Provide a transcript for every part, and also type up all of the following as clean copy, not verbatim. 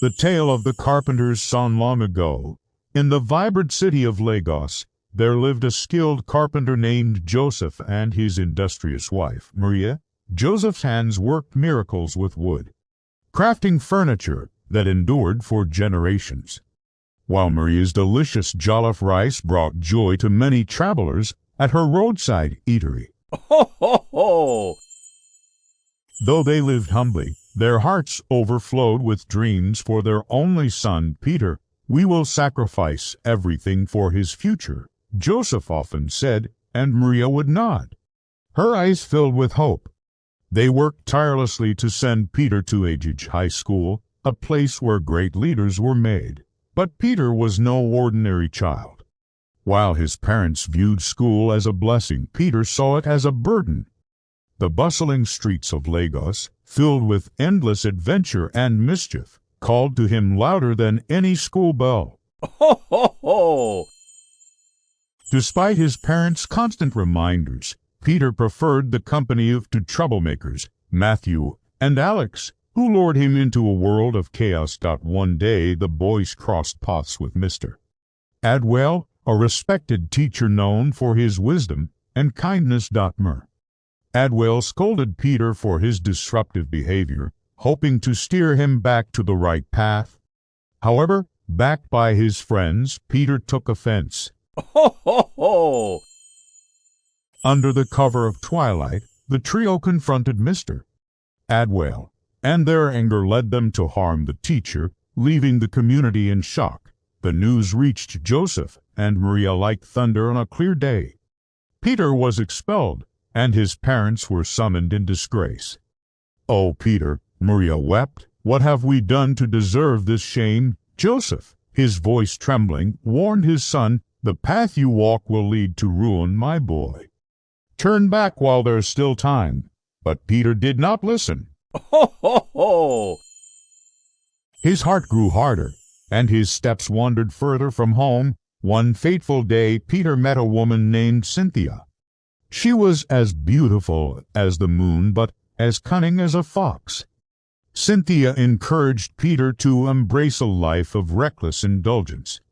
The tale of the carpenter's son. Long ago, in the vibrant city of Lagos, there lived a skilled carpenter named Joseph and his industrious wife, Maria. Joseph's hands worked miracles with wood, crafting furniture that endured for generations, while Maria's delicious jollof rice brought joy to many travelers at her roadside eatery. Ho, ho, ho! Though they lived humbly, their hearts overflowed with dreams for their only son, Peter. "We will sacrifice everything for his future," Joseph often said, and Maria would nod, her eyes filled with hope. They worked tirelessly to send Peter to Age High School, a place where great leaders were made. But Peter was no ordinary child. While his parents viewed school as a blessing, Peter saw it as a burden. The bustling streets of Lagos, filled with endless adventure and mischief, called to him louder than any school bell. Ho, ho, ho! Despite his parents' constant reminders, Peter preferred the company of two troublemakers, Matthew and Alex, who lured him into a world of chaos. One day the boys crossed paths with Mr. Adwell, a respected teacher known for his wisdom and kindness. Adwell scolded Peter for his disruptive behavior, hoping to steer him back to the right path. However, backed by his friends, Peter took offense. Ho, ho, ho! Under the cover of twilight, the trio confronted Mr. Adwell, and their anger led them to harm the teacher, leaving the community in shock. The news reached Joseph and Maria like thunder on a clear day. Peter was expelled, and his parents were summoned in disgrace. "Oh, Peter," Maria wept, "what have we done to deserve this shame?" Joseph, his voice trembling, warned his son, "The path you walk will lead to ruin, my boy. Turn back while there's still time." But Peter did not listen. Ho, ho, ho! His heart grew harder, and his steps wandered further from home. One fateful day, Peter met a woman named Cynthia. She was as beautiful as the moon, but as cunning as a fox. Cynthia encouraged Peter to embrace a life of reckless indulgence.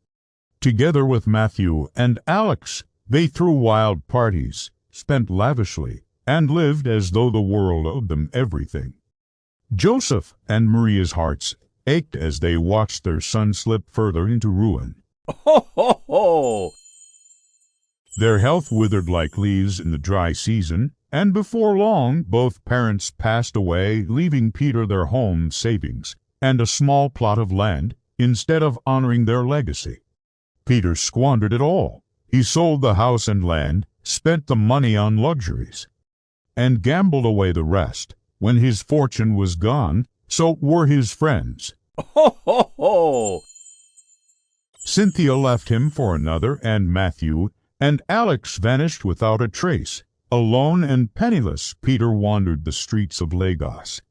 Together with Matthew and Alex, they threw wild parties, spent lavishly, and lived as though the world owed them everything. Joseph and Maria's hearts ached as they watched their son slip further into ruin. Ho, ho, ho! Their health withered like leaves in the dry season, and before long both parents passed away, leaving Peter their home savings and a small plot of land instead of honoring their legacy. Peter squandered it all. He sold the house and land, spent the money on luxuries, and gambled away the rest. When his fortune was gone, so were his friends. Ho, ho, ho! Cynthia left him for another, and Matthew and Alex vanished without a trace. Alone and penniless, Peter wandered the streets of Lagos.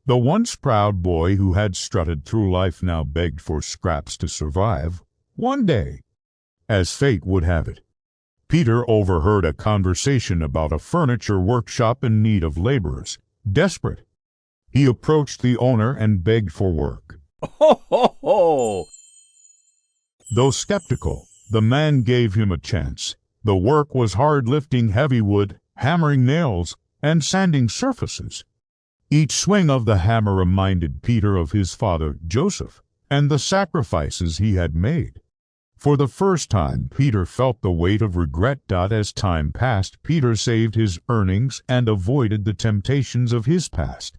The once proud boy who had strutted through life now begged for scraps to survive. One day, as fate would have it, Peter overheard a conversation about a furniture workshop in need of laborers. Desperate, he approached the owner and begged for work. Ho, ho, ho! Though skeptical, the man gave him a chance. The work was hard, lifting heavy wood, hammering nails, and sanding surfaces. Each swing of the hammer reminded Peter of his father, Joseph, and the sacrifices he had made. For the first time, Peter felt the weight of regret. As time passed, Peter saved his earnings and avoided the temptations of his past.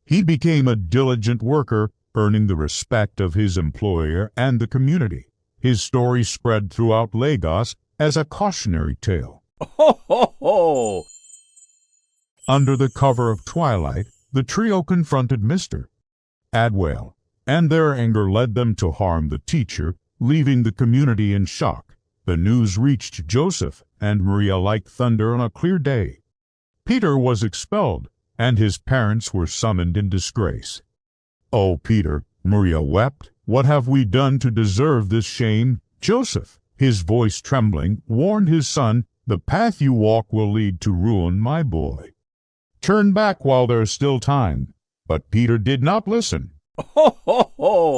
He became a diligent worker, earning the respect of his employer and the community. His story spread throughout Lagos as a cautionary tale. Ho, ho, ho! Under the cover of twilight, the trio confronted Mr. Adwell, and their anger led them to harm the teacher, leaving the community in shock. The news reached Joseph and Maria like thunder on a clear day. Peter was expelled, and his parents were summoned in disgrace. "Oh, Peter," Maria wept, "what have we done to deserve this shame?" Joseph, his voice trembling, warned his son, "The path you walk will lead to ruin, my boy. Turn back while there's still time." But Peter did not listen. Ho, ho, ho!